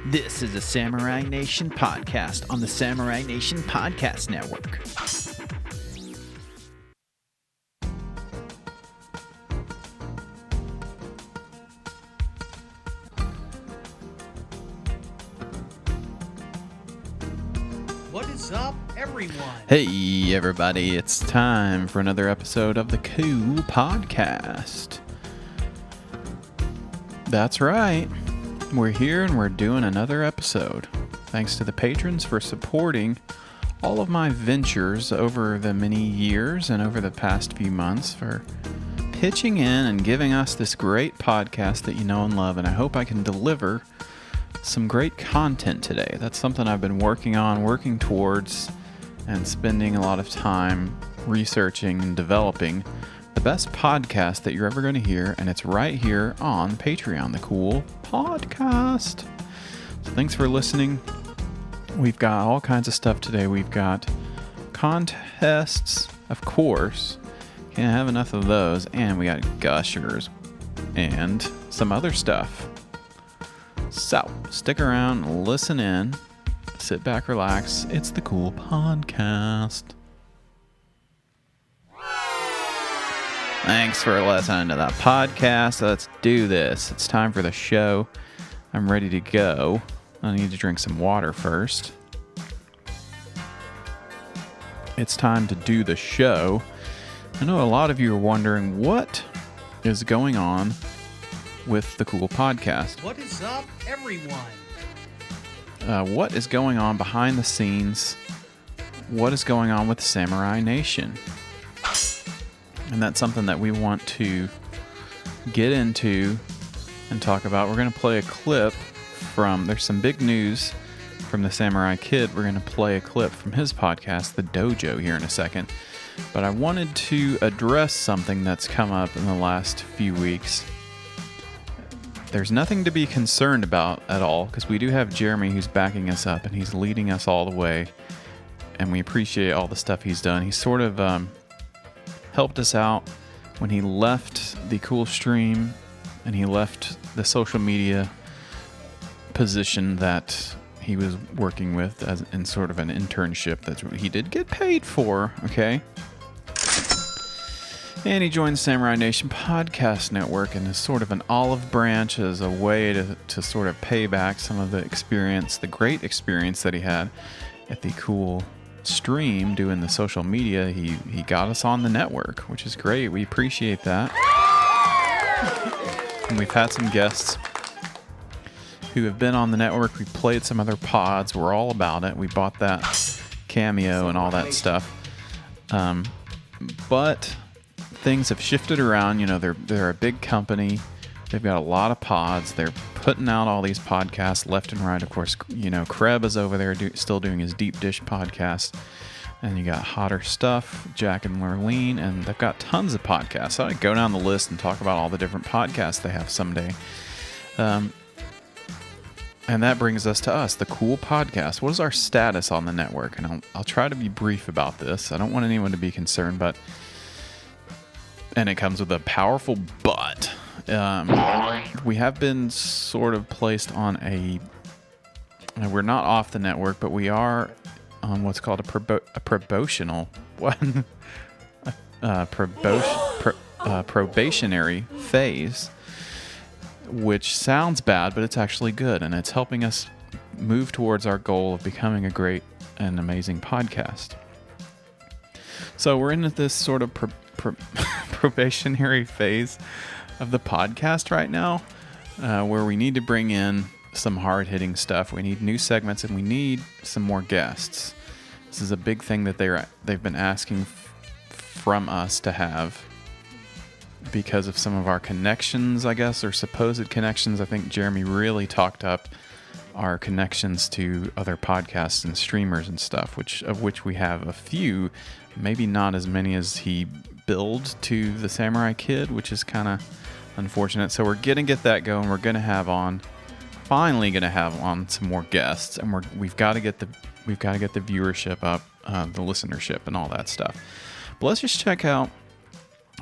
This is a Samurai Nation podcast on the Samurai Nation Podcast Network. What is up, everyone? Hey, everybody. It's time for another episode of the Cool Podcast. That's right. We're here and we're doing another episode. Thanks to the patrons for supporting all of my ventures over the many years and over the past few months, for pitching in and giving us this great podcast that you know and love. And I hope I can deliver some great content today. That's something I've been working towards, and spending a lot of time researching and developing the best podcast that you're ever going to hear, and it's right here on Patreon, the Cool Podcast. So thanks for listening. We've got all kinds of stuff today. We've got contests, of course. Can't have enough of those. And we got gushers and some other stuff. So stick around, listen in, sit back, relax. It's the Cool Podcast. Thanks for listening to that podcast. Let's do this. It's time for the show. I'm ready to go. I need to drink some water first. It's time to do the show. I know a lot of you are wondering what is going on with the Cool Podcast. What is up, everyone? What is going on behind the scenes? What is going on with the Samurai Nation? And that's something that we want to get into and talk about. We're going to play a clip from, there's some big news from the Samurai Kid. We're going to play a clip from his podcast, The Dojo, here in a second. But I wanted to address something that's come up in the last few weeks. There's nothing to be concerned about at all, because we do have Jeremy who's backing us up, and he's leading us all the way. And we appreciate all the stuff he's done. He's sort of helped us out when he left the Cool Stream and he left the social media position that he was working with as in sort of an internship that he did get paid for, okay? And he joined the Samurai Nation Podcast Network, and is sort of an olive branch as a way to sort of pay back some of the experience, the great experience that he had at the Cool Stream doing the social media. He got us on the network, which is great. We appreciate that. And we've had some guests who have been on the network. We played some other pods. We're all about it. We bought that Cameo and all that stuff. But things have shifted around. You know, they're a big company. They've got a lot of pods. They're putting out all these podcasts left and right. Of course, you know, Kreb is over there still doing his Deep Dish podcast. And you got Hotter Stuff, Jack and Lurleen, and they've got tons of podcasts. So I'd go down the list and talk about all the different podcasts they have someday. And that brings us to us, the Cool Podcast. What is our status on the network? And I'll try to be brief about this. I don't want anyone to be concerned, and it comes with a powerful but. We have been sort of placed on we're not off the network, but we are on what's called a probationary phase, which sounds bad, but it's actually good, and it's helping us move towards our goal of becoming a great and amazing podcast. So we're in this sort of probationary phase of the podcast right now, where we need to bring in some hard-hitting stuff. We need new segments, and we need some more guests. This is a big thing that they've been asking from us to have because of some of our connections, I guess, or supposed connections. I think Jeremy really talked up our connections to other podcasts and streamers and stuff, of which we have a few, maybe not as many as he billed to the Samurai Kid, which is kind of unfortunate. So we're gonna get that going. We're finally gonna have on some more guests, and we've got to get the viewership up, the listenership, and all that stuff. But let's just check out.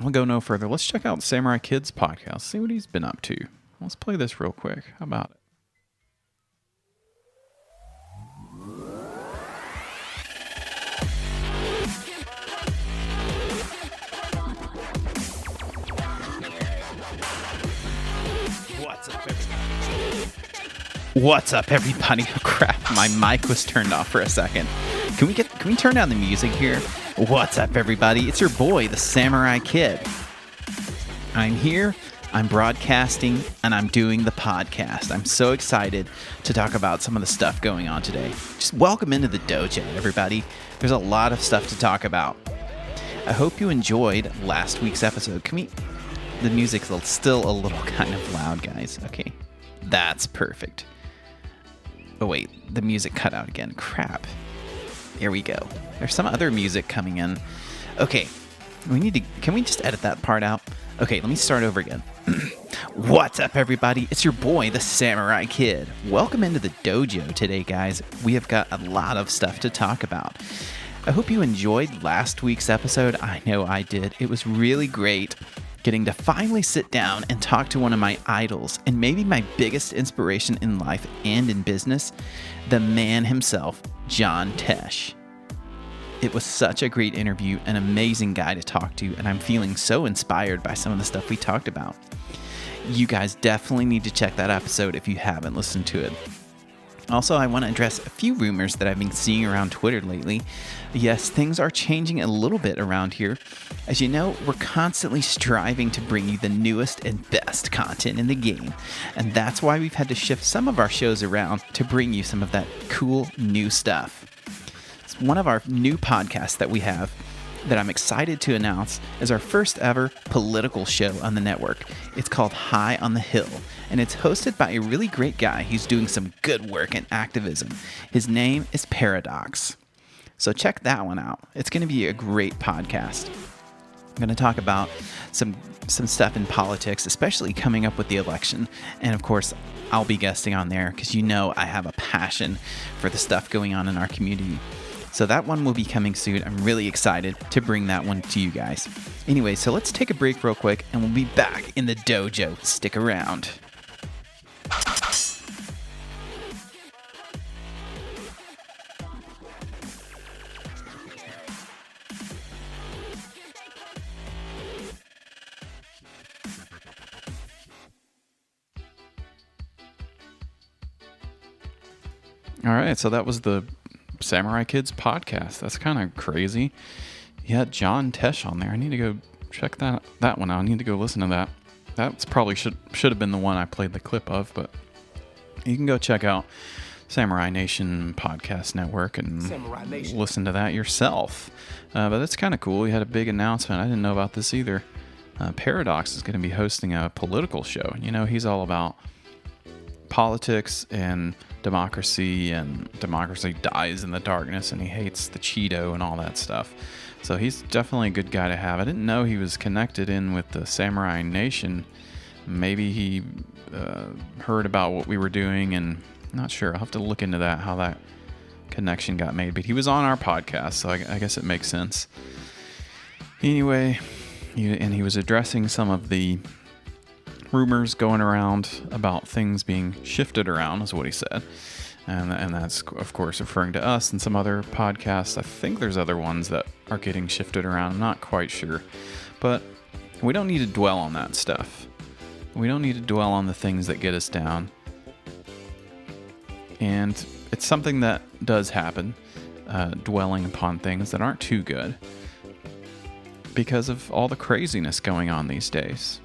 I'll go no further. Let's check out Samurai Kid's podcast. See what he's been up to. Let's play this real quick. How about it? What's up, everybody? Oh, crap, my mic was turned off for a second. Can we turn down the music here? What's up, everybody? It's your boy, the Samurai Kid. I'm here, I'm broadcasting, and I'm doing the podcast. I'm so excited to talk about some of the stuff going on today. Just welcome into the dojo, everybody. There's a lot of stuff to talk about. I hope you enjoyed last week's episode. The music's still a little kind of loud, guys. Okay, that's perfect. Oh wait, the music cut out again. Crap. Here we go. There's some other music coming in. Okay, can we just edit that part out? Okay, let me start over again. What's up, everybody? It's your boy, the Samurai Kid. Welcome into the dojo today, guys. We have got a lot of stuff to talk about. I hope you enjoyed last week's episode. I know I did. It was really great getting to finally sit down and talk to one of my idols and maybe my biggest inspiration in life and in business, the man himself, John Tesh. It was such a great interview, an amazing guy to talk to, and I'm feeling so inspired by some of the stuff we talked about. You guys definitely need to check that episode if you haven't listened to it. Also, I want to address a few rumors that I've been seeing around Twitter lately. Yes, things are changing a little bit around here. As you know, we're constantly striving to bring you the newest and best content in the game. And that's why we've had to shift some of our shows around to bring you some of that cool new stuff. It's one of our new podcasts that we have that I'm excited to announce is our first ever political show on the network. It's called High on the Hill, and it's hosted by a really great guy who's doing some good work in activism. His name is Paradox. So check that one out. It's going to be a great podcast. I'm going to talk about some stuff in politics, especially coming up with the election. And of course, I'll be guesting on there because you know I have a passion for the stuff going on in our community. So that one will be coming soon. I'm really excited to bring that one to you guys. Anyway, so let's take a break real quick and we'll be back in the dojo. Stick around. All right, so that was the Samurai Kids podcast. That's kind of crazy. Yeah, John Tesh on there. I need to go check that one out. I need to go listen to that. That's probably should have been the one I played the clip of, but you can go check out Samurai Nation Podcast Network and listen to that yourself. But that's kind of cool. We had a big announcement. I didn't know about this either. Paradox is going to be hosting a political show. You know, he's all about politics and democracy, and democracy dies in the darkness, and he hates the Cheeto and all that stuff. So he's definitely a good guy to have. I didn't know he was connected in with the Samurai Nation. Maybe he heard about what we were doing, and I'm not sure. I'll have to look into that, how that connection got made. But he was on our podcast, so I guess it makes sense. Anyway, he was addressing some of the rumors going around about things being shifted around, is what he said. And that's, of course, referring to us and some other podcasts. I think there's other ones that are getting shifted around. I'm not quite sure. But we don't need to dwell on that stuff. We don't need to dwell on the things that get us down. And it's something that does happen, dwelling upon things that aren't too good because of all the craziness going on these days.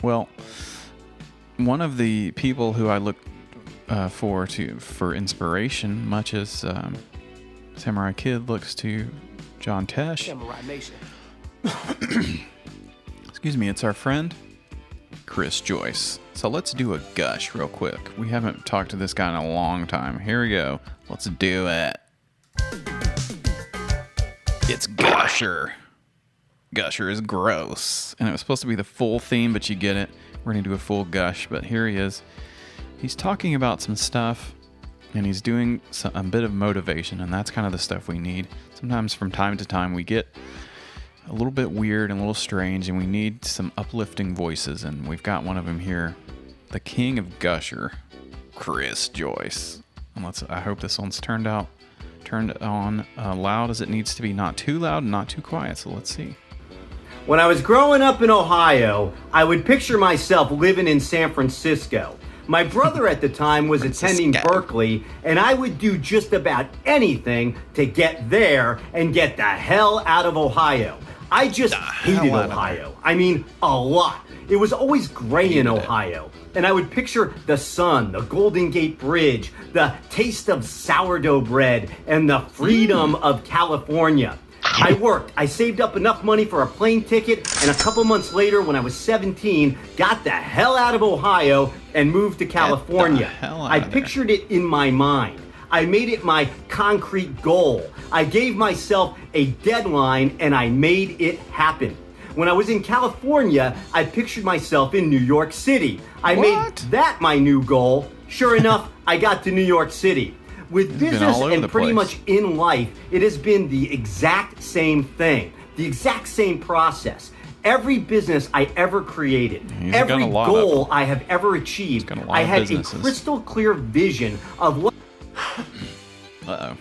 Well, one of the people who I look for inspiration, much as Samurai Kid looks to John Tesh. Samurai Nation. Excuse me, it's our friend Chris Joyce. So let's do a gush real quick. We haven't talked to this guy in a long time. Here we go. Let's do it. It's Gusher. Gusher is gross. And it was supposed to be the full theme, but you get it. We're going to do a full gush, but here he is. He's talking about some stuff, and he's doing a bit of motivation, and that's kind of the stuff we need. Sometimes from time to time we get a little bit weird and a little strange, and we need some uplifting voices, and we've got one of them here. The king of Gusher, Chris Joyce. And I hope this one's turned on loud as it needs to be. Not too loud, not too quiet, so let's see. When I was growing up in Ohio, I would picture myself living in San Francisco. My brother at the time was attending Berkeley, and I would do just about anything to get there and get the hell out of Ohio. I just hated Ohio. I mean, a lot. It was always gray in Ohio. And I would picture the sun, the Golden Gate Bridge, the taste of sourdough bread, and the freedom of California. I worked. I saved up enough money for a plane ticket, and a couple months later, when I was 17, got the hell out of Ohio and moved to California. I pictured it in my mind. I made it my concrete goal. I gave myself a deadline, and I made it happen. When I was in California, I pictured myself in New York City. I made that my new goal. Sure enough, I got to New York City. With business and pretty much in life, it has been the exact same thing, the exact same process. Every business I ever created, every goal I have ever achieved, I had a crystal clear vision of what... Uh-oh.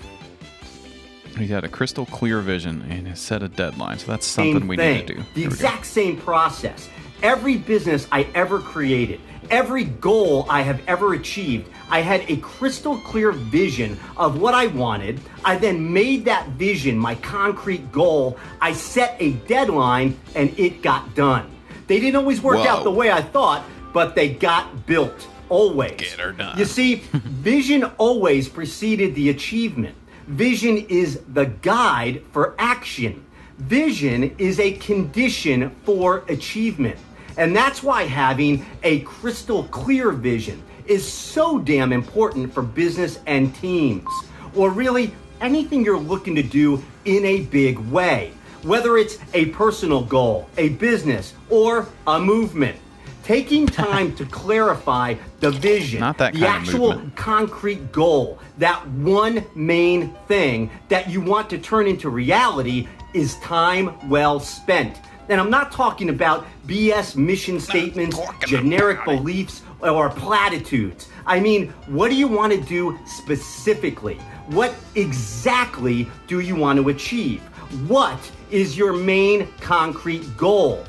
He had a crystal clear vision and has set a deadline, so that's something we need to do. The exact same process. Every business I ever created, every goal I have ever achieved, I had a crystal clear vision of what I wanted. I then made that vision my concrete goal. I set a deadline, and it got done. They didn't always work out the way I thought, but they got built. Always. Get her done. You see, vision always preceded the achievement. Vision is the guide for action. Vision is a condition for achievement. And that's why having a crystal clear vision is so damn important for business and teams, or really anything you're looking to do in a big way, whether it's a personal goal, a business, or a movement. Taking time to clarify the vision, the actual concrete goal, that one main thing that you want to turn into reality is time well spent. And I'm not talking about BS mission statements, generic beliefs, or platitudes. I mean, what do you want to do specifically? What exactly do you want to achieve? What is your main concrete goal?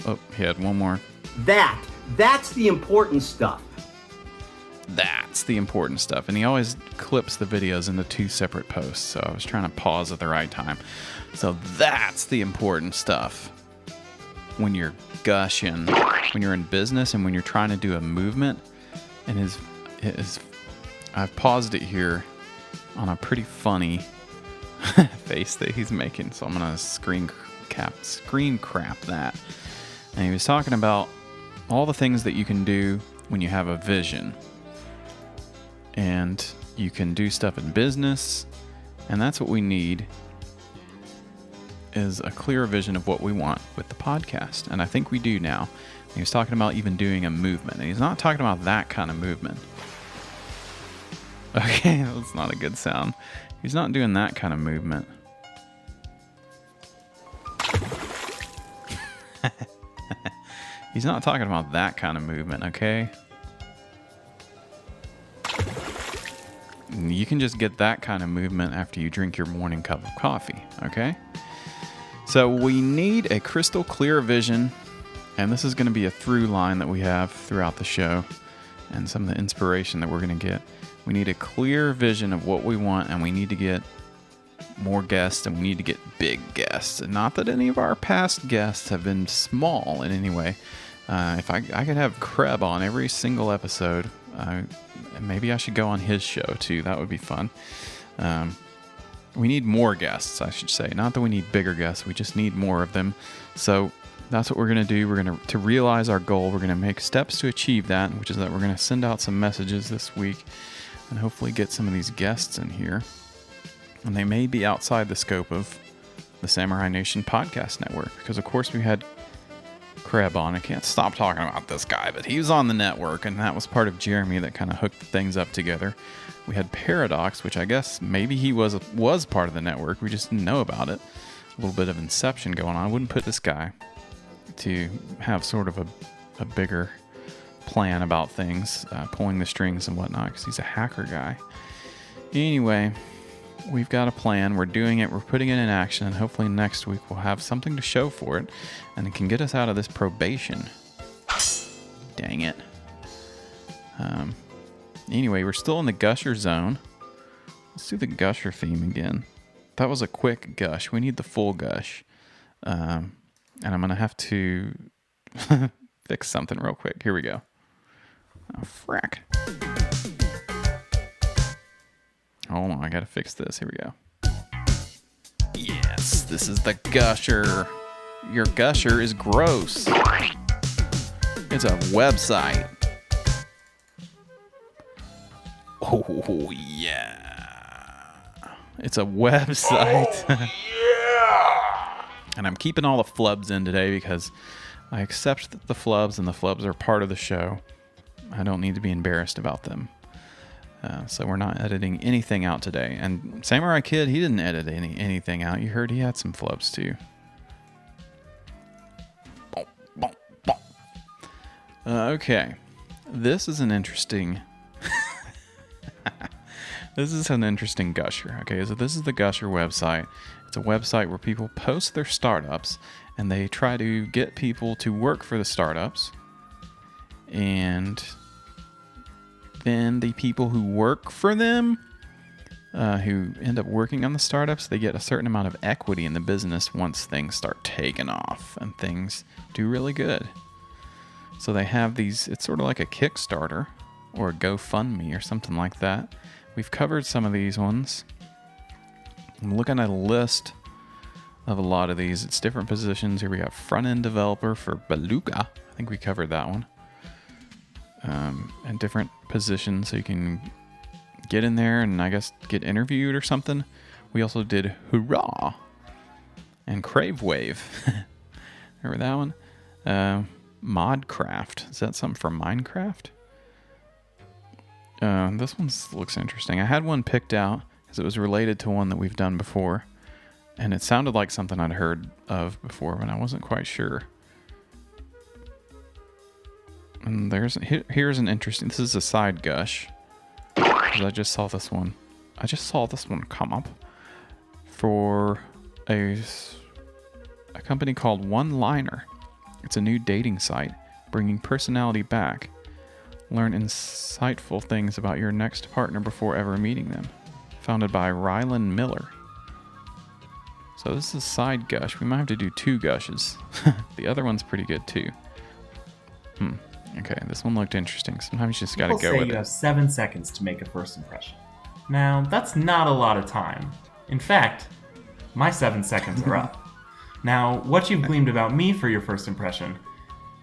Oh, he had one more. That's the important stuff. That's the important stuff. And he always clips the videos into two separate posts, so I was trying to pause at the right time. So that's the important stuff. When you're gushing, when you're in business, and when you're trying to do a movement, and I've paused it here on a pretty funny face that he's making, so I'm gonna screen crap that. And he was talking about all the things that you can do when you have a vision. And you can do stuff in business, and that's what we need, is a clear vision of what we want with the podcast. And I think we do now. And he was talking about even doing a movement. And he's not talking about that kind of movement. Okay, that's not a good sound. He's not doing that kind of movement. He's not talking about that kind of movement, okay? You can just get that kind of movement after you drink your morning cup of coffee, okay? So we need a crystal clear vision, and this is going to be a through line that we have throughout the show and some of the inspiration that we're going to get. We need a clear vision of what we want, and we need to get more guests, and we need to get big guests. And not that any of our past guests have been small in any way. If I could have Kreb on every single episode, maybe I should go on his show too. That would be fun. We need more guests, I should say. Not that we need bigger guests. We just need more of them. So that's what we're going to do. We're going to realize our goal. We're going to make steps to achieve that, which is that we're going to send out some messages this week and hopefully get some of these guests in here. And they may be outside the scope of the Samurai Nation Podcast Network, because of course we had Kreb on. I can't stop talking about this guy, but he was on the network, and that was part of Jeremy that kind of hooked things up together. We had Paradox, which I guess maybe he was part of the network. We just didn't know about it. A little bit of inception going on. I wouldn't put this guy to have sort of a bigger plan about things, pulling the strings and whatnot, because he's a hacker guy. Anyway, we've got a plan. We're doing it. We're putting it in action, and hopefully next week we'll have something to show for it, and it can get us out of this probation. Dang it. Anyway, we're still in the gusher zone. Let's do the gusher theme again. That was a quick gush. We need the full gush. And I'm going to have to fix something real quick. Here we go. Oh, frack. Hold on, I got to fix this. Here we go. Yes, this is the gusher. Your gusher is gross. It's a website. Oh, yeah. It's a website. Oh, yeah. And I'm keeping all the flubs in today because I accept the flubs, and the flubs are part of the show. I don't need to be embarrassed about them. So we're not editing anything out today. And Samurai Kid, he didn't edit anything out. You heard he had some flubs too. Okay. This is an interesting... This is an interesting gusher. Okay, so this is the Gusher website. It's a website where people post their startups, and they try to get people to work for the startups. And then the people who work for them, who end up working on the startups, they get a certain amount of equity in the business once things start taking off and things do really good. So they have these, it's sort of like a Kickstarter or a GoFundMe or something like that. We've covered some of these ones. I'm looking at a list of a lot of these. It's different positions. Here we got front-end developer for Beluga. I think we covered that one. And different positions, so you can get in there and I guess get interviewed or something. We also did Hurrah and Crave Wave. Remember that one? Modcraft. Is that something for Minecraft? This one looks interesting. I had one picked out because it was related to one that we've done before, and it sounded like something I'd heard of before, but I wasn't quite sure. And here's an interesting. This is a side gush because I just saw this one. I just saw this one come up for a company called One Liner. It's a new dating site bringing personality back. Learn insightful things about your next partner before ever meeting them. Founded by Rylan Miller. So this is side gush. We might have to do 2 gushes. The other one's pretty good too. Okay, this one looked interesting. Sometimes you just gotta go with it. You have 7 seconds to make a first impression. Now, that's not a lot of time. In fact, my 7 seconds are up. Now, what you've gleaned about me for your first impression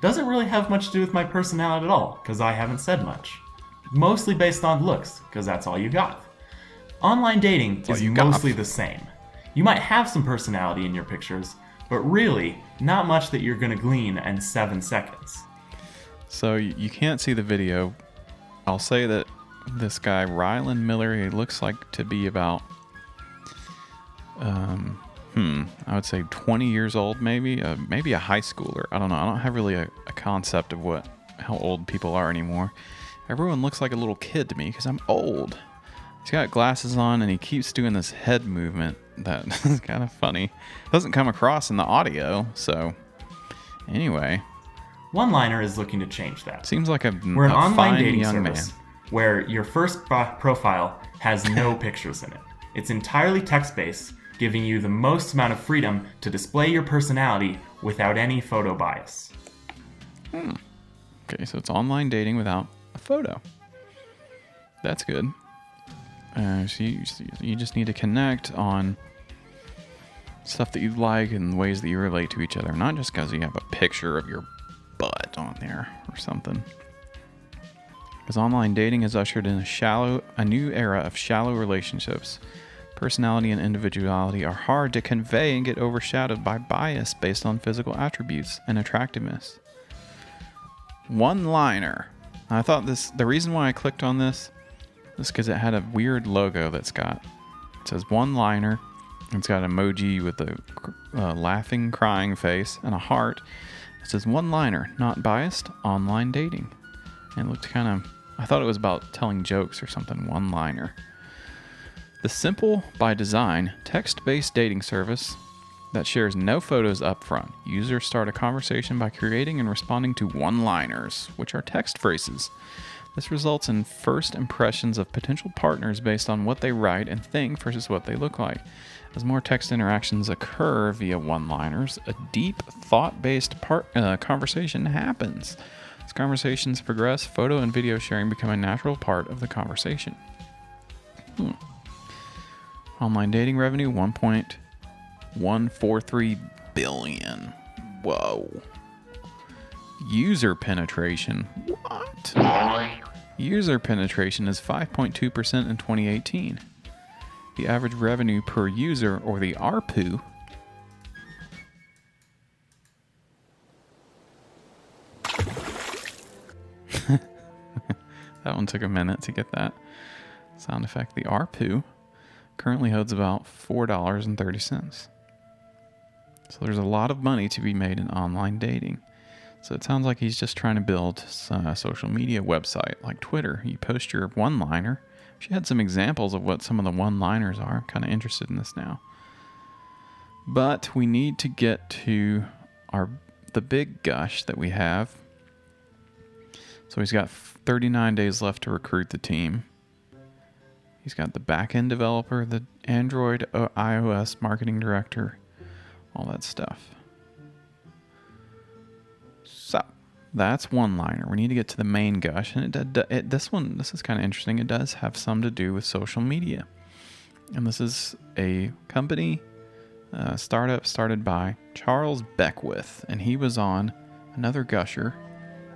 doesn't really have much to do with my personality at all, because I haven't said much. Mostly based on looks, because that's all you got. Online dating is mostly the same. You might have some personality in your pictures, but really, not much that you're going to glean in 7 seconds. So you can't see the video. I'll say that this guy, Rylan Miller, he looks like to be about, I would say 20 years old, maybe a high schooler. I don't know. I don't have really a concept of how old people are anymore. Everyone looks like a little kid to me because I'm old. He's got glasses on and he keeps doing this head movement that is kind of funny. Doesn't come across in the audio, so anyway. One Liner is looking to change that. Seems like we're an online dating young service man. Where your first profile has no pictures in it. It's entirely text-based, giving you the most amount of freedom to display your personality without any photo bias. Okay, so it's online dating without a photo. That's good. So you just need to connect on stuff that you like and ways that you relate to each other, not just because you have a picture of your butt on there or something. Because online dating has ushered in a new era of shallow relationships. Personality and individuality are hard to convey and get overshadowed by bias based on physical attributes and attractiveness. One Liner. I thought the reason why I clicked on this is because it had a weird logo it says One Liner. It's got an emoji with a laughing, crying face and a heart. It says One Liner, not biased, online dating. And it looked I thought it was about telling jokes or something. One Liner. The simple, by design, text-based dating service that shares no photos up front. Users start a conversation by creating and responding to one-liners, which are text phrases. This results in first impressions of potential partners based on what they write and think versus what they look like. As more text interactions occur via one-liners, a deep, thought-based conversation happens. As conversations progress, photo and video sharing become a natural part of the conversation. Online dating revenue, $1.143 billion. Whoa. User penetration. What? User penetration is 5.2% in 2018. The average revenue per user, or the ARPU, that one took a minute to get that sound effect. The ARPU currently holds about $4.30. So there's a lot of money to be made in online dating. So it sounds like he's just trying to build a social media website like Twitter. You post your one-liner. She had some examples of what some of the one-liners are. I'm kind of interested in this now. But we need to get to the big gush that we have. So he's got 39 days left to recruit the team. He's got the back-end developer, the Android, iOS marketing director, all that stuff. So that's one-liner. We need to get to the main gush, and this is kind of interesting. It does have some to do with social media, and this is a company startup started by Charles Beckwith, and he was on another gusher.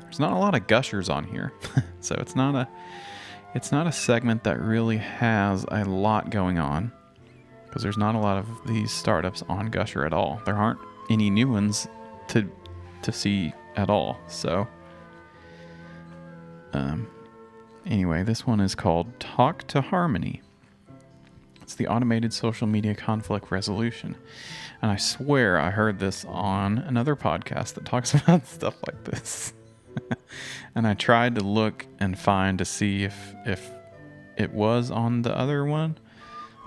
There's not a lot of gushers on here, so it's not a segment that really has a lot going on, because there's not a lot of these startups on Gusher at all. There aren't any new ones to see at all. So anyway, this one is called Talk to Harmony. It's the automated social media conflict resolution. And I swear I heard this on another podcast that talks about stuff like this. And I tried to look and find to see if it was on the other one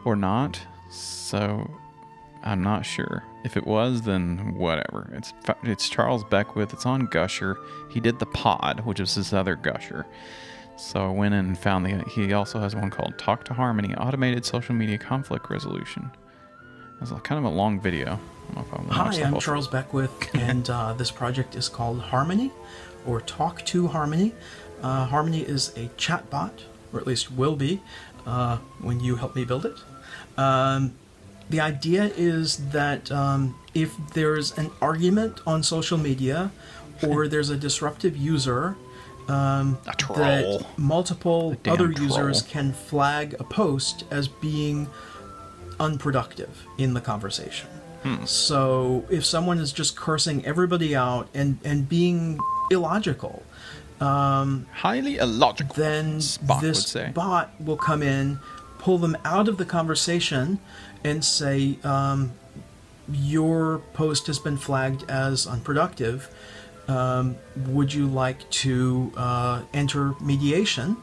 or not. So I'm not sure. If it was, then whatever. It's Charles Beckwith. It's on Gusher. He did the Pod, which is his other Gusher. So I went in and found he also has one called Talk to Harmony, Automated Social Media Conflict Resolution. It's kind of a long video. I don't know if I want to watch the Hi, I'm whole Charles Beckwith, and this project is called Harmony, or Talk to Harmony. Harmony is a chatbot, or at least will be when you help me build it. The idea is that if there's an argument on social media, or there's a disruptive user, that multiple other users can flag a post as being unproductive in the conversation. So if someone is just cursing everybody out and being illogical, highly illogical, then this bot will come in, pull them out of the conversation, and say, your post has been flagged as unproductive. Would you like to enter mediation?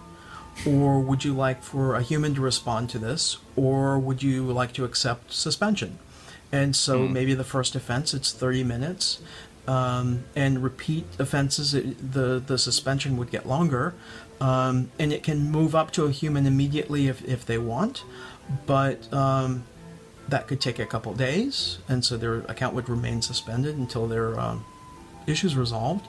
Or would you like for a human to respond to this? Or would you like to accept suspension? And so maybe the first offense, it's 30 minutes. And repeat offenses, the suspension would get longer. And it can move up to a human immediately if they want. But that could take a couple days. And so their account would remain suspended until their issues resolved.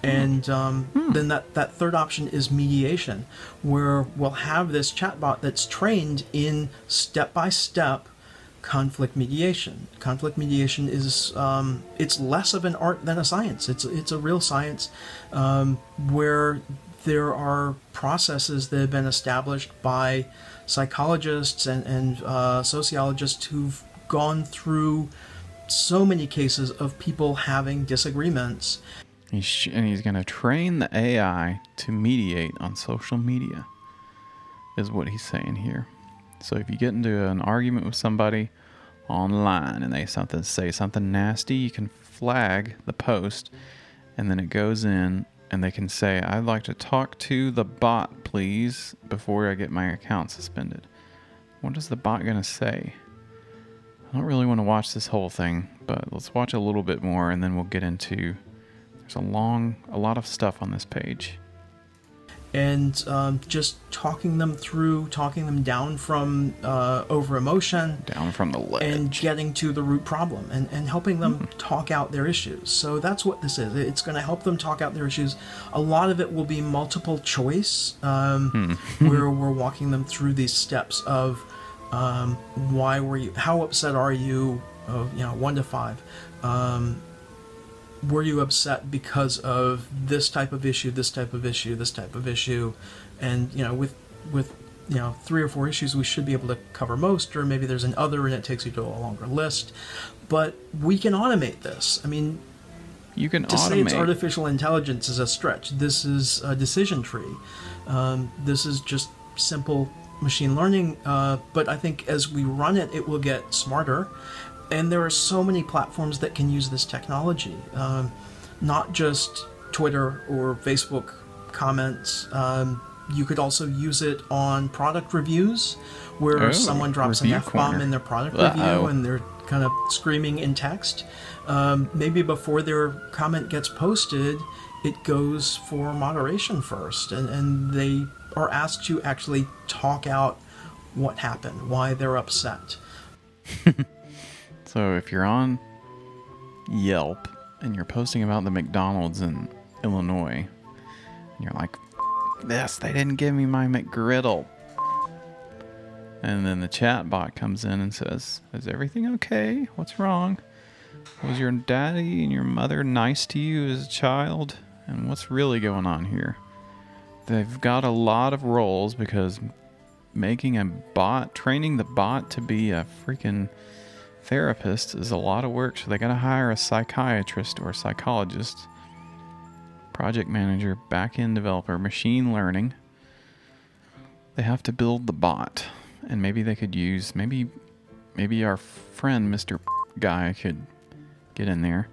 And then that third option is mediation, where we'll have this chatbot that's trained in step-by-step conflict mediation. Conflict mediation is it's less of an art than a science. It's a real science where there are processes that have been established by psychologists and sociologists who've gone through so many cases of people having disagreements. And he's going to train the AI to mediate on social media, is what he's saying here. So if you get into an argument with somebody online and they say something nasty, you can flag the post, and then it goes in and they can say, I'd like to talk to the bot, please, before I get my account suspended. What is the bot going to say? I don't really want to watch this whole thing, but let's watch a little bit more, and then we'll get into... There's a lot of stuff on this page. and just talking them down from over emotion, down from the ledge, and getting to the root problem, and helping them talk out their issues. So that's what this is. It's going to help them talk out their issues. A lot of it will be multiple choice, where we're walking them through these steps of why were you, how upset are you, 1 to 5. Were you upset because of this type of issue, this type of issue, this type of issue? And, with 3 or 4 issues, we should be able to cover most, or maybe there's an other and it takes you to a longer list. But we can automate this. I mean, you can to automate. say it's artificial intelligence is a stretch. This is a decision tree. This is just simple machine learning. But I think as we run it, it will get smarter. And there are so many platforms that can use this technology, not just Twitter or Facebook comments. You could also use it on product reviews, where someone drops an F-bomb in their product review and they're kind of screaming in text. Maybe before their comment gets posted, it goes for moderation first, and they are asked to actually talk out what happened, why they're upset. So if you're on Yelp and you're posting about the McDonald's in Illinois, and you're like, this, they didn't give me my McGriddle. And then the chat bot comes in and says, is everything okay? What's wrong? Was your daddy and your mother nice to you as a child? And what's really going on here? They've got a lot of roles, because making a bot, training the bot to be a freaking therapist is a lot of work. So they got to hire a psychiatrist or a psychologist, project manager, back-end developer, machine learning. They have to build the bot, and maybe they could use, maybe our friend Mr. Guy could get in there.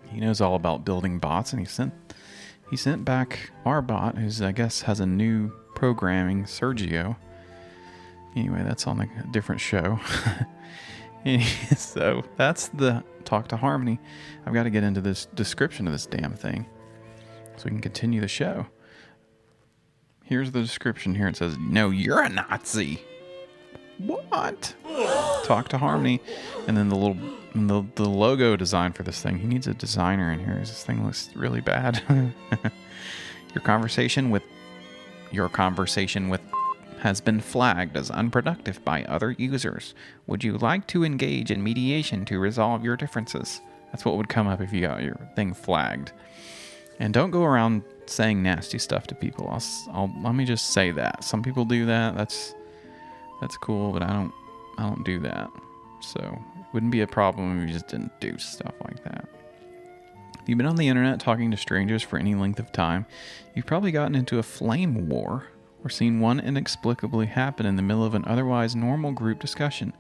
He knows all about building bots, and he sent back our bot, who's, I guess, has a new programming, Sergio. Anyway, that's on a different show. So that's the Talk to Harmony. I've got to get into this description of this damn thing so we can continue the show. Here's the description here. It says, no, you're a Nazi. What? Talk to Harmony. And then the logo design for this thing. He needs a designer in here. This thing looks really bad. Your conversation with has been flagged as unproductive by other users. Would you like to engage in mediation to resolve your differences? That's what would come up if you got your thing flagged. And don't go around saying nasty stuff to people. Let me just say that. Some people do that. That's cool, but I don't do that. So it wouldn't be a problem if you just didn't do stuff like that. If you've been on the internet talking to strangers for any length of time, you've probably gotten into a flame war, or seen one inexplicably happen in the middle of an otherwise normal group discussion.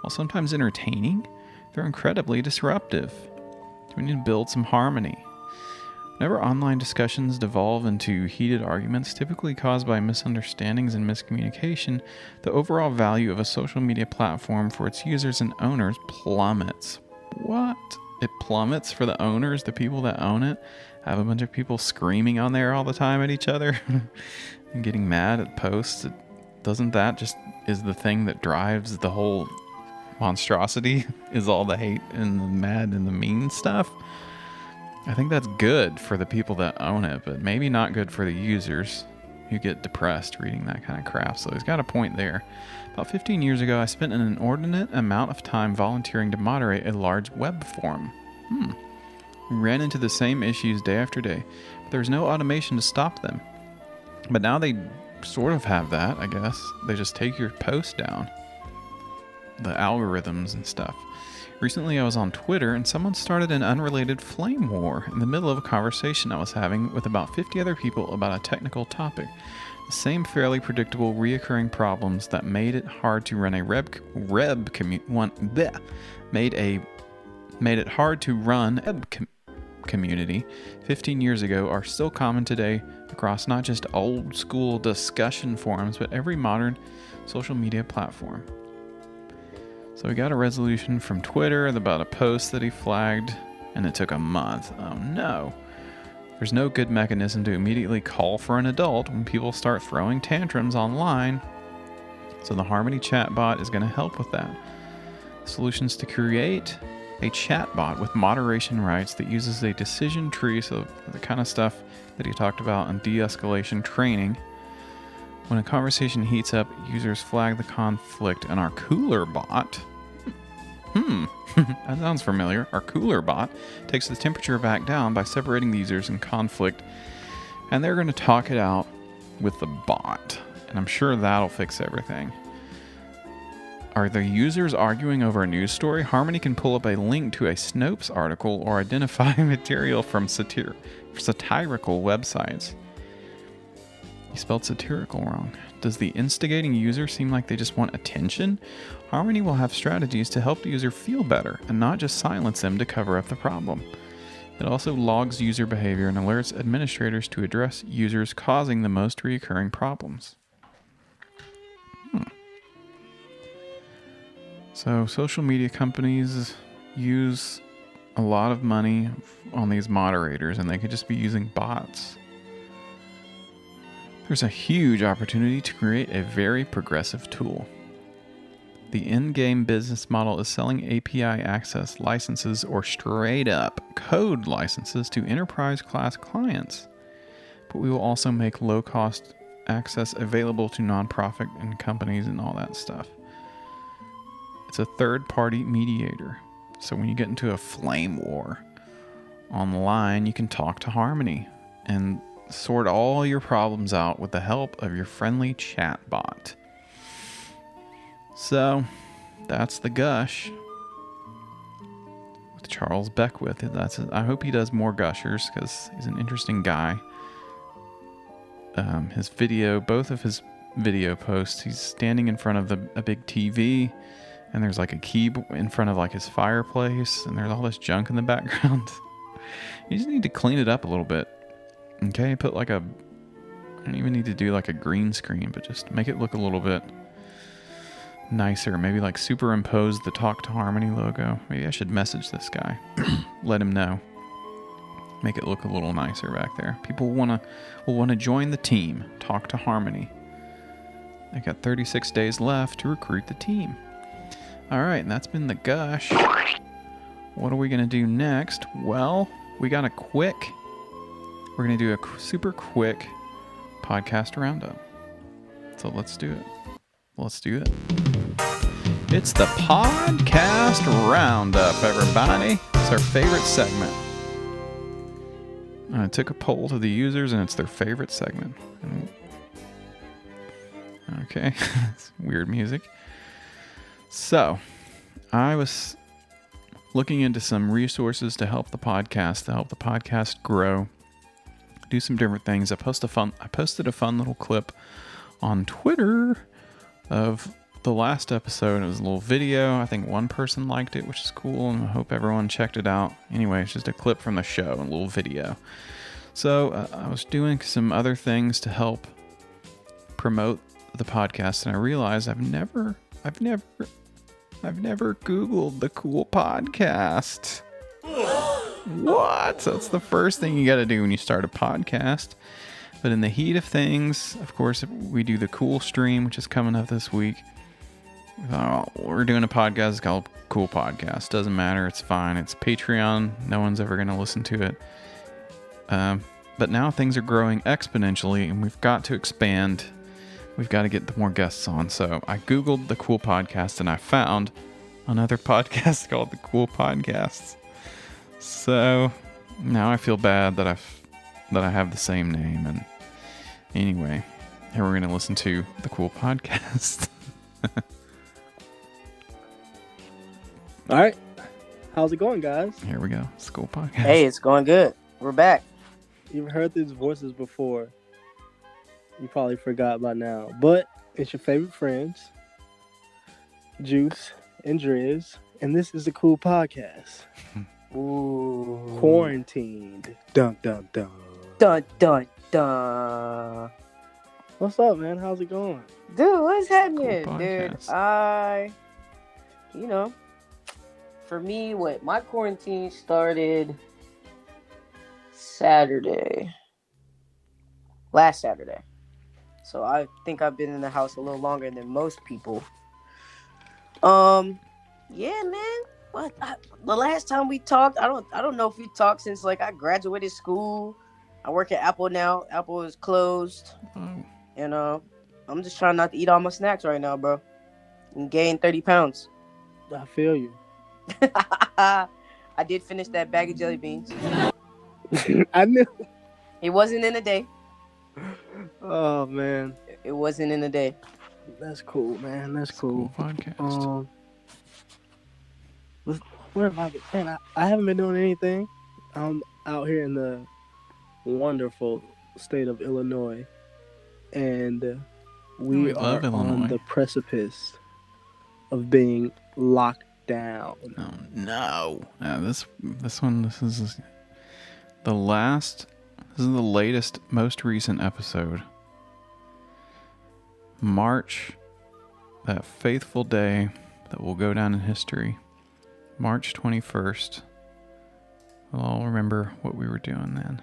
While sometimes entertaining, they're incredibly disruptive. We need to build some harmony. Whenever online discussions devolve into heated arguments, typically caused by misunderstandings and miscommunication, the overall value of a social media platform for its users and owners plummets. What? It plummets for the owners, the people that own it? Have a bunch of people screaming on there all the time at each other and getting mad at posts? Doesn't that just is the thing that drives the whole monstrosity? Is all the hate and the mad and the mean stuff? I think that's good for the people that own it, but maybe not good for the users who get depressed reading that kind of crap. So he's got a point there. About 15 years ago, I spent an inordinate amount of time volunteering to moderate a large web forum. We ran into the same issues day after day, but there was no automation to stop them. But now they sort of have that, I guess. They just take your post down. The algorithms and stuff. Recently, I was on Twitter, and someone started an unrelated flame war in the middle of a conversation I was having with about 50 other people about a technical topic. The same fairly predictable, reoccurring problems that made it hard to run a made it hard to run a community 15 years ago are still common today across not just old school discussion forums, but every modern social media platform. So we got a resolution from Twitter about a post that he flagged, and it took a month. Oh no. There's no good mechanism to immediately call for an adult when people start throwing tantrums online. So the Harmony chatbot is going to help with that. Solutions to create a chatbot with moderation rights that uses a decision tree, so the kind of stuff that he talked about in de-escalation training. When a conversation heats up, users flag the conflict, and our cooler bot, that sounds familiar. Our cooler bot takes the temperature back down by separating the users in conflict, and they're going to talk it out with the bot, and I'm sure that'll fix everything. Are the users arguing over a news story? Harmony can pull up a link to a Snopes article or identify material from satirical websites. You spelled satirical wrong. Does the instigating user seem like they just want attention? Harmony will have strategies to help the user feel better and not just silence them to cover up the problem. It also logs user behavior and alerts administrators to address users causing the most recurring problems. So social media companies use a lot of money on these moderators, and they could just be using bots. There's a huge opportunity to create a very progressive tool. The in-game business model is selling API access licenses or straight-up code licenses to enterprise-class clients. But we will also make low-cost access available to nonprofit and companies and all that stuff. It's a third-party mediator. So when you get into a flame war online, you can talk to Harmony and sort all your problems out with the help of your friendly chatbot. So, that's the Gush with Charles Beckwith. I hope he does more Gushers because he's an interesting guy. His video, both of his video posts, he's standing in front of a big TV, and there's like a key in front of like his fireplace, and there's all this junk in the background. You just need to clean it up a little bit. Okay, put like I don't even need to do like a green screen, but just make it look a little bit nicer. Maybe like superimpose the Talk to Harmony logo. Maybe I should message this guy. Let him know. Make it look a little nicer back there. People will want to join the team. Talk to Harmony. I got 36 days left to recruit the team. All right, and that's been the Gush. What are we going to do next? Well, we're going to do a super quick podcast roundup. So let's do it. Let's do it. It's the podcast roundup, everybody. It's our favorite segment. I took a poll to the users, and it's their favorite segment. Okay, it's weird music. So, I was looking into some resources to help the podcast grow, do some different things. I posted a fun little clip on Twitter of the last episode. It was a little video. I think one person liked it, which is cool, and I hope everyone checked it out. Anyway, it's just a clip from the show, a little video. So, I was doing some other things to help promote the podcast, and I realized I've never Googled the cool podcast. What? So that's the first thing you got to do when you start a podcast. But in the heat of things, of course, we do the cool stream, which is coming up this week. We're doing a podcast. It's called Cool Podcast. Doesn't matter. It's fine. It's Patreon. No one's ever going to listen to it. But now things are growing exponentially, and we've got to expand. We've got to get more guests on. So I Googled the Cool Podcast, and I found another podcast called the Cool Podcasts. So now I feel bad that I have the same name. And anyway, here we're going to listen to the Cool Podcast. All right. How's it going, guys? Here we go. It's the Cool Podcast. Hey, it's going good. We're back. You've heard these voices before. You probably forgot by now. But it's your favorite friends, Juice and Driz. And this is the Cool Podcast. Ooh. Quarantined. Dun, dun, dun. Dun, dun, dun. What's up, man? How's it going? Dude, what's happening? Cool Dude, for me, my quarantine started Saturday. Last Saturday. So I think I've been in the house a little longer than most people. Yeah, man. The last time we talked, I don't know if we talked since like I graduated school. I work at Apple now. Apple is closed. And I'm just trying not to eat all my snacks right now, bro. And gain 30 pounds. I feel you. I did finish that bag of jelly beans. I knew. It wasn't in a day. Oh man, It wasn't in a day. that's cool, man. That's cool. Podcast. Where have I been? Man, I haven't been doing anything. I'm out here in the wonderful state of Illinois, and we love are Illinois. on the precipice of being locked down. Oh no! This is the last. This is the latest, most recent episode. March, that faithful day that will go down in history. March 21st. We'll all remember what we were doing then.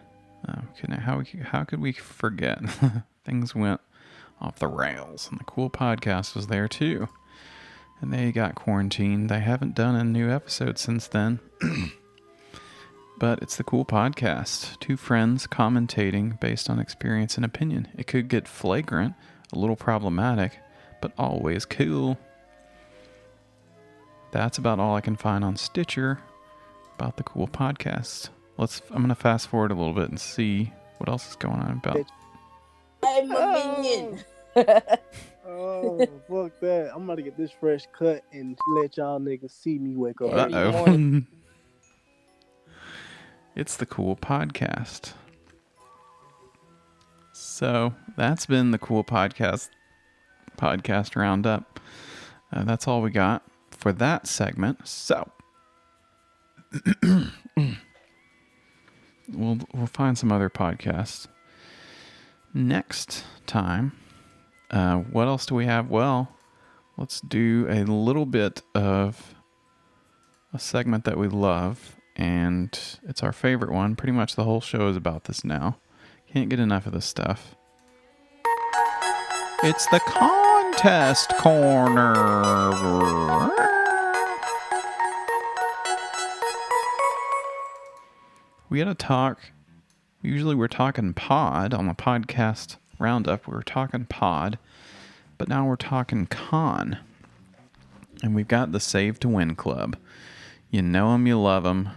How could we forget? Things went off the rails, and the cool podcast was there too. And they got quarantined. They haven't done a new episode since then. But it's the cool podcast. Two friends commentating based on experience and opinion. It could get flagrant, a little problematic, but always cool. That's about all I can find on Stitcher about the cool podcast. I'm going to fast forward a little bit and see what else is going on about. I'm a minion. Oh, fuck that. I'm about to get this fresh cut and let y'all niggas see me wake up. Uh-oh. It's the cool podcast. So that's been the cool podcast roundup. That's all we got for that segment. So we'll find some other podcasts next time. What else do we have? Well, let's do a little bit of a segment that we love, and it's our favorite one. Pretty much the whole show is about this now. Can't get enough of this stuff. It's the contest corner. We got to talk. Usually we're talking pod on the podcast roundup. We were talking pod, but now we're talking con. And we've got the Save to Win Club. You know them, you love them.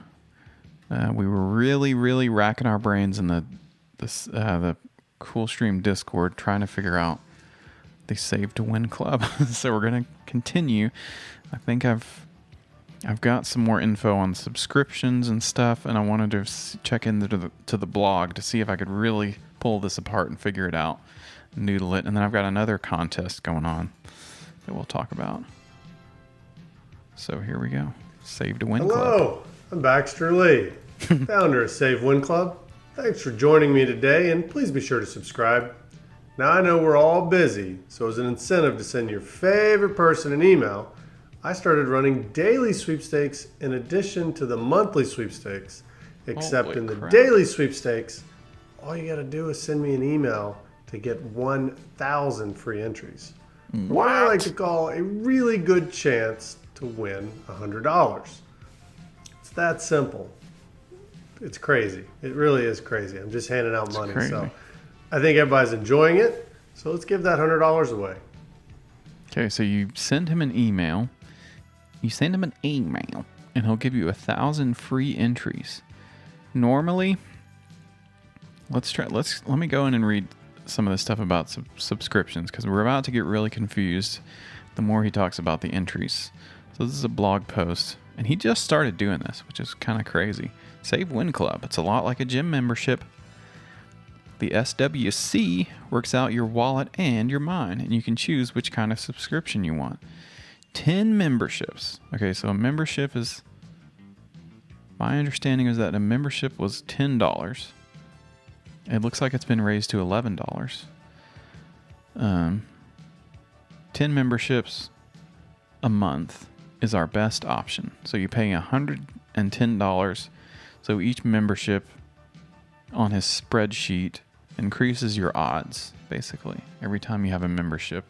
We were really, really racking our brains in the Cool Stream Discord trying to figure out the Save to Win Club. So we're going to continue. I think I've got some more info on subscriptions and stuff, and I wanted to check into the blog to see if I could really pull this apart and figure it out, noodle it. And then I've got another contest going on that we'll talk about. So here we go. Save to Win Club. Hello, I'm Baxter Lee, founder of Save Win Club. Thanks for joining me today, and please be sure to subscribe. Now I know we're all busy, so as an incentive to send your favorite person an email, I started running daily sweepstakes in addition to the monthly sweepstakes. Except in the daily sweepstakes, all you gotta do is send me an email to get 1,000 free entries. What I like to call a really good chance to win $100. It's that simple. It's crazy. It really is crazy. I'm just handing out money. Crazy. So I think everybody's enjoying it. So let's give that $100 away. Okay, so you send him an email. And he'll give you 1,000 free entries. Normally, let me go in and read some of the stuff about subscriptions, because we're about to get really confused the more he talks about the entries. So this is a blog post, and he just started doing this, which is kind of crazy. Save Win Club. It's a lot like a gym membership. The SWC works out your wallet and your mind, and you can choose which kind of subscription you want. 10 memberships. Okay, so a membership is... My understanding is that a membership was $10. It looks like it's been raised to $11. 10 memberships a month is our best option. So you pay $110. So each membership on his spreadsheet increases your odds, basically. Every time you have a membership,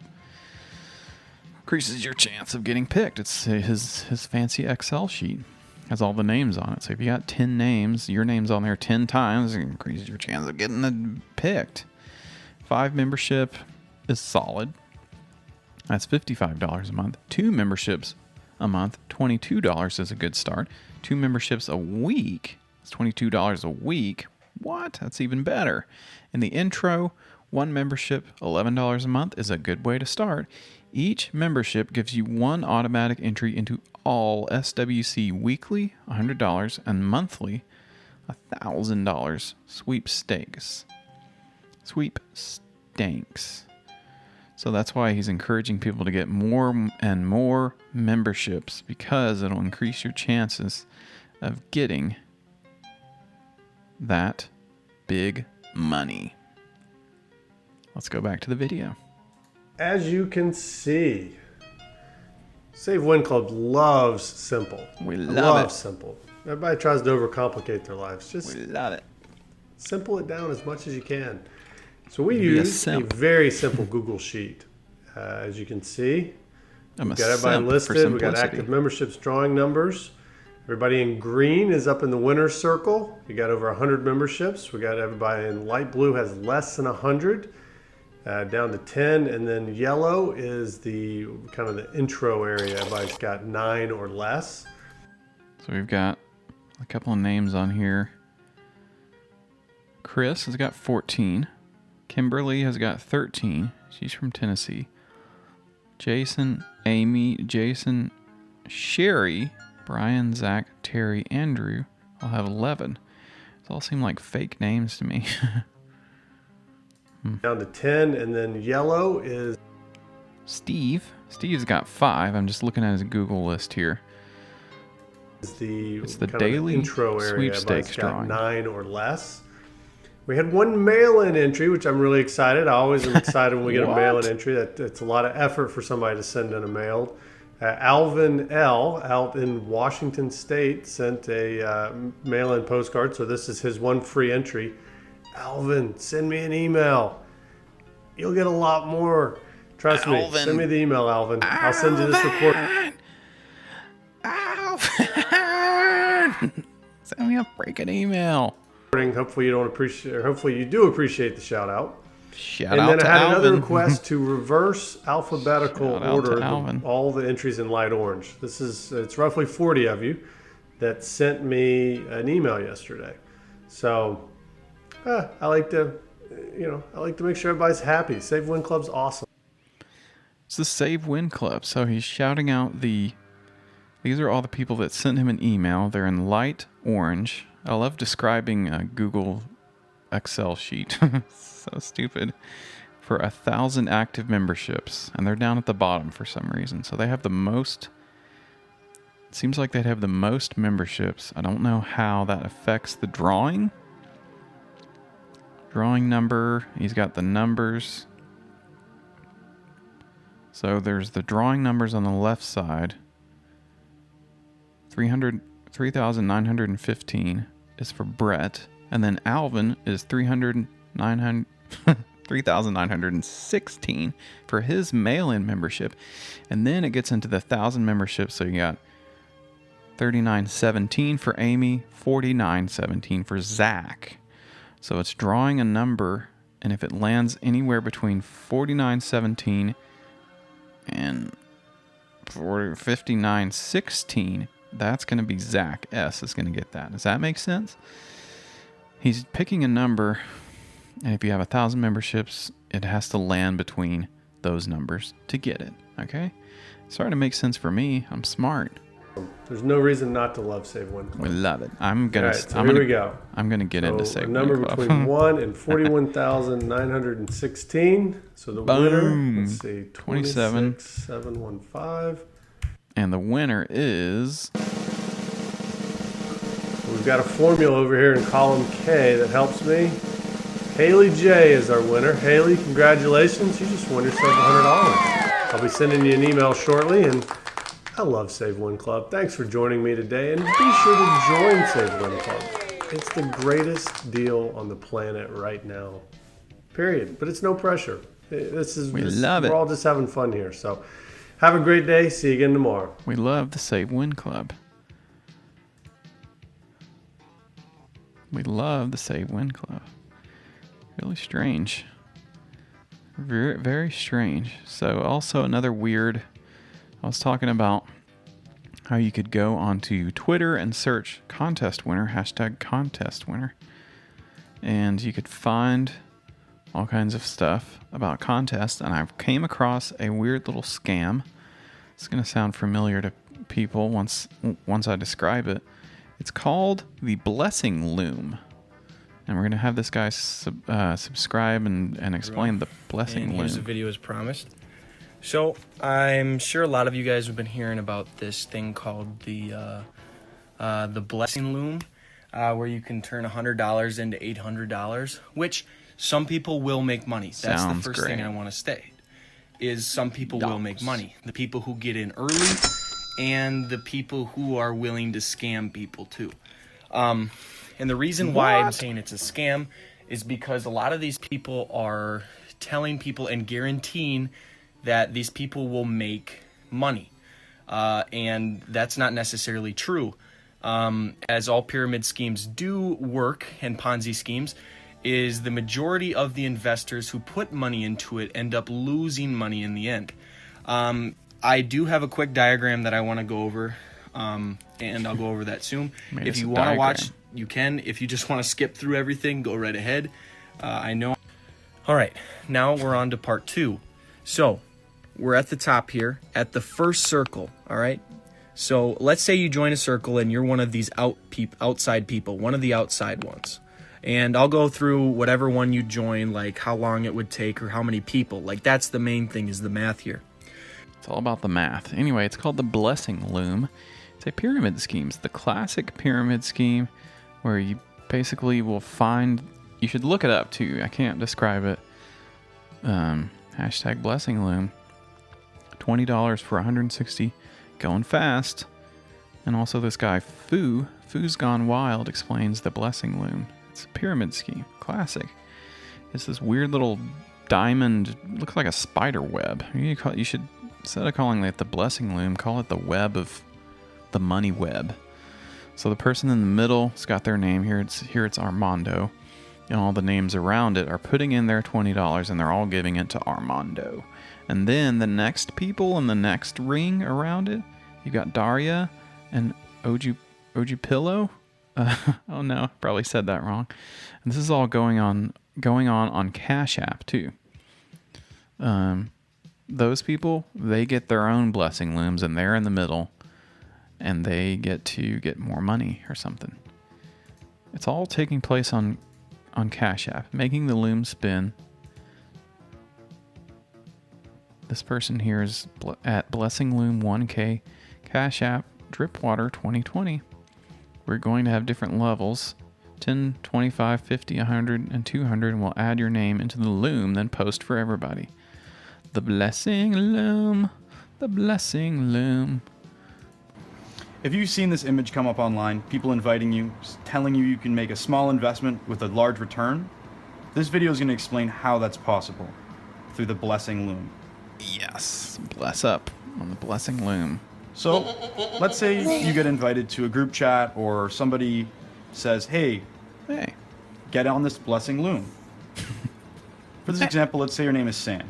increases your chance of getting picked. It's his fancy Excel sheet. Has all the names on it. So if you got 10 names, your name's on there 10 times, it increases your chance of getting picked. 5 membership is solid. That's $55 a month. 2 memberships a month, $22 is a good start. 2 memberships a week, it's $22 a week. What? That's even better. In the intro, 1 membership, $11 a month is a good way to start. Each membership gives you 1 automatic entry into all SWC weekly, $100, and monthly, $1,000 sweepstakes. Sweepstakes. So that's why he's encouraging people to get more and more memberships, because it'll increase your chances of getting that big money. Let's go back to the video. As you can see, Save Win Club loves simple. We love it. Simple. Everybody tries to overcomplicate their lives. Just We love it. simple it down as much as you can. So we use a very simple Google Sheet. As you can see, we've got everybody listed. We've got active memberships, drawing numbers. Everybody in green is up in the winner's circle. We got over 100 memberships. We got everybody in light blue has less than 100. Down to 10, and then yellow is the kind of the intro area. Everybody's got 9 or less. So we've got a couple of names on here. Chris has got 14. Kimberly has got 13. She's from Tennessee. Jason, Amy, Jason, Sherry, Brian, Zach, Terry, Andrew all have 11. These all seem like fake names to me. Down to 10, and then yellow is Steve. Steve's got 5. I'm just looking at his Google list here. it's the daily intro area. sweepstakes Everybody's got drawing. 9 or less. We had 1 mail-in entry, which I'm really excited. I always am excited when we get a mail-in entry. It's a lot of effort for somebody to send in a mail. Alvin L. out in Washington State sent a mail-in postcard, so this is his 1 free entry. Alvin, send me an email. You'll get a lot more. Trust me. Send me the email, Alvin. I'll send you this report. Alvin! Send me a freaking email. Hopefully you don't appreciate, or hopefully you do appreciate the shout out. Shout and out then to I had Alvin. another request to reverse alphabetical Shout out order to Alvin. all the entries in light orange. It's roughly 40 of you that sent me an email yesterday. So I like to make sure everybody's happy. Save Win Club's awesome. It's the Save Win Club. So he's shouting out these are all the people that sent him an email. They're in light orange. I love describing a Google Excel sheet. So stupid. For 1,000 active memberships. And they're down at the bottom for some reason. So they have the most. It seems like they'd have the most memberships. I don't know how that affects the drawing. Drawing number. He's got the numbers. So there's the drawing numbers on the left side. 3,915 is for Brett. And then Alvin is 3,916 for his mail-in membership. And then it gets into the 1,000 memberships. So you got 3,917 for Amy, 4,917 for Zach. So it's drawing a number, and if it lands anywhere between 4,917 and 5,916, that's going to be Zach S. is going to get that. Does that make sense? He's picking a number, and if you have 1,000 memberships, it has to land between those numbers to get it. Okay? It's starting to make sense for me. I'm smart. There's no reason not to love Save Win Club. We love it. I'm gonna. All right, so I'm here gonna we go. I'm gonna get into Save a number Win Club. between 1 and 41,916. So the winner, Boom. let's see, 27. 27,715. And the winner is. We've got a formula over here in column K that helps me. Haley J is our winner. Haley, congratulations. You just won yourself $100. I'll be sending you an email shortly, and I love Save Win Club. Thanks for joining me today, and be sure to join Save Win Club. It's the greatest deal on the planet right now. Period. But it's no pressure. Love it. We're all just having fun here. So have a great day. See you again tomorrow. We love the Save Win Club. We love the Save Win Club. Really strange. Very, very strange. So also another weird, I was talking about how you could go onto Twitter and search contest winner, #contest winner. And you could find all kinds of stuff about contests. And I came across a weird little scam. It's going to sound familiar to people once I describe it. It's called the Blessing Loom. And we're going to have this guy subscribe and explain the Blessing Loom. Here's the video as promised. So, I'm sure a lot of you guys have been hearing about this thing called the Blessing Loom, where you can turn $100 into $800, which some people will make money. That's Sounds the first great. thing I want to state, is some people will make money. The people who get in early and the people who are willing to scam people too. And the reason why I'm saying it's a scam is because a lot of these people are telling people and guaranteeing that these people will make money. And that's not necessarily true. As all pyramid schemes do work, and Ponzi schemes, is the majority of the investors who put money into it end up losing money in the end. I do have a quick diagram that I want to go over, and I'll go over that soon. If you want to watch, you can. If you just want to skip through everything, go right ahead. I know. All right, now we're on to part 2. So, we're at the top here, at the first circle, all right? So, let's say you join a circle and you're one of these outside people, one of the outside ones. And I'll go through whatever one you join, like how long it would take or how many people. Like, that's the main thing, is the math here. It's all about the math. Anyway, it's called the Blessing Loom. It's a pyramid scheme. It's the classic pyramid scheme where you basically will find... You should look it up, too. I can't describe it. #Blessing Loom. $20 for 160. Going fast. And also this guy, Foo's Gone Wild, explains the Blessing Loom. It's a pyramid scheme. Classic. It's this weird little diamond... Looks like a spider web. You should... Instead of calling it the Blessing Loom, call it the web of... The money web. So the person in the middle has got their name. Here it's Armando. And all the names around it are putting in their $20, and they're all giving it to Armando. And then the next people in the next ring around it, you got Daria and Ojupillo. Oh no, probably said that wrong. And this is all going on Cash App too. Those people, they get their own Blessing Looms, and they're in the middle, and they get to get more money or something. It's all taking place on Cash App, making the loom spin. This person here is at Blessing Loom 1K Cash App Dripwater 2020. We're going to have different levels, 10, 25, 50, 100, and 200, and we'll add your name into the loom, then post for everybody. The Blessing Loom, the Blessing Loom. If you've seen this image come up online, people inviting you, telling you can make a small investment with a large return, this video is going to explain how that's possible through the Blessing Loom. Yes, bless up on the Blessing Loom. So, let's say you get invited to a group chat, or somebody says, hey, get on this Blessing Loom. For this example, let's say your name is Sam.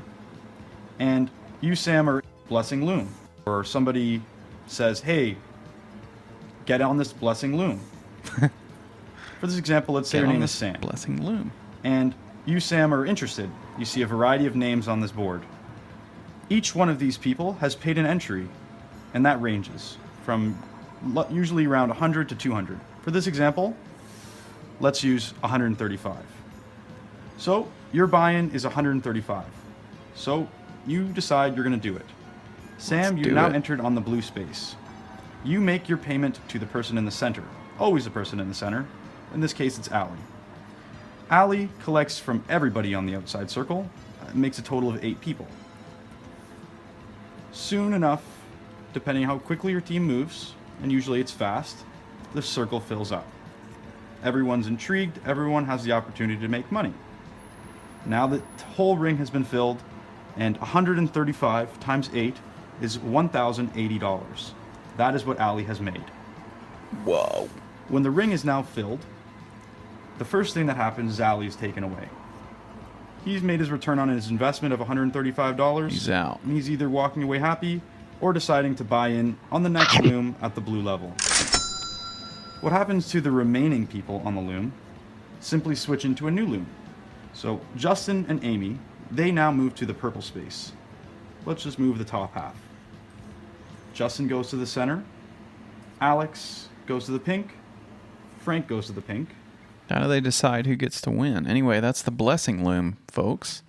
And you, Sam, are Blessing Loom. Or somebody says, hey, get on this Blessing Loom. For this example, let's say your name is Sam. Blessing Loom. And you, Sam, are interested. You see a variety of names on this board. Each one of these people has paid an entry, and that ranges from usually around 100 to 200. For this example, let's use 135. So your buy-in is 135. So you decide you're going to do it. Sam, you're now entered on the blue space. You make your payment to the person in the center. Always the person in the center. In this case, it's Allie. Allie collects from everybody on the outside circle. Makes a total of 8 people. Soon enough, depending how quickly your team moves, and usually it's fast, the circle fills up. Everyone's intrigued. Everyone has the opportunity to make money. Now the whole ring has been filled, and 135 times 8 is $1,080. That is what Ali has made. Whoa. When the ring is now filled, the first thing that happens is Ali is taken away. He's made his return on his investment of $135. He's out. And he's either walking away happy or deciding to buy in on the next loom at the blue level. What happens to the remaining people on the loom? Simply switch into a new loom. So Justin and Amy, they now move to the purple space. Let's just move the top half. Justin goes to the center. Alex goes to the pink. Frank goes to the pink. How do they decide who gets to win? Anyway, that's the Blessing Loom, folks.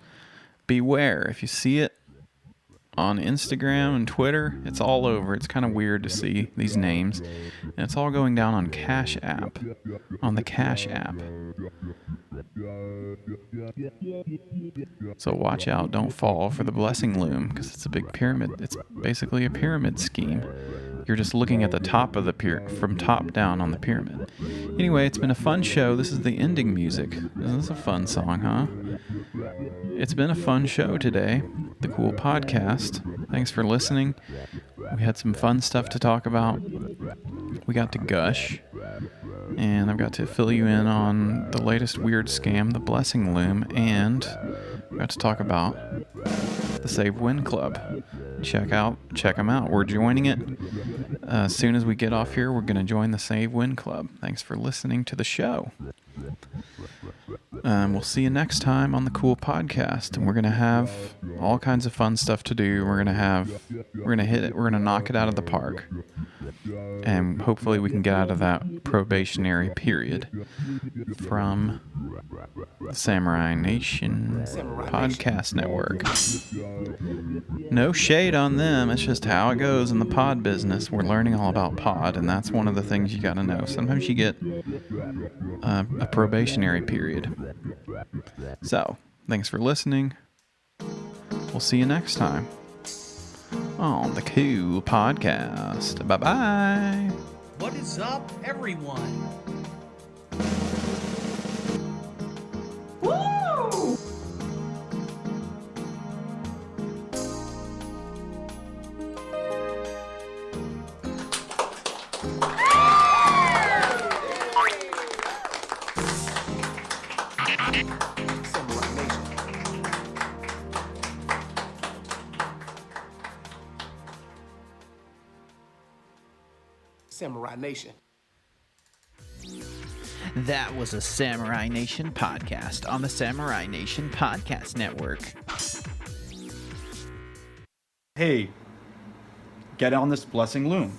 Beware. If you see it on Instagram and Twitter, it's all over. It's kind of weird to see these names. And it's all going down on Cash App. On the Cash App. So watch out. Don't fall for the Blessing Loom, because it's a big pyramid. It's basically a pyramid scheme. You're just looking at the top of the pyramid, from top down on the pyramid. Anyway, it's been a fun show. This is the ending music. Isn't this a fun song, huh? It's been a fun show today. The Cool Podcast. Thanks for listening. We had some fun stuff to talk about. We got to gush. And I've got to fill you in on the latest weird scam, the Blessing Loom. And we got to talk about the Save Win Club. Check them out. We're joining it. As soon as we get off here, we're going to join the Save Win Club. Thanks for listening to the show. We'll see you next time on the Cool Podcast, and we're going to have all kinds of fun stuff to do. We're going to hit it. We're going to knock it out of the park. And hopefully we can get out of that probationary period from the Samurai Nation Podcast Network. No shade on them. It's just how it goes in the pod business. We're learning all about pod, and that's one of the things you got to know. Sometimes you get a probationary period. So, thanks for listening. We'll see you next time on the Cool Podcast. Bye-bye. What is up, everyone? Woo! Samurai Nation. That was a Samurai Nation podcast on the Samurai Nation Podcast Network. Hey, get on this Blessing Loom.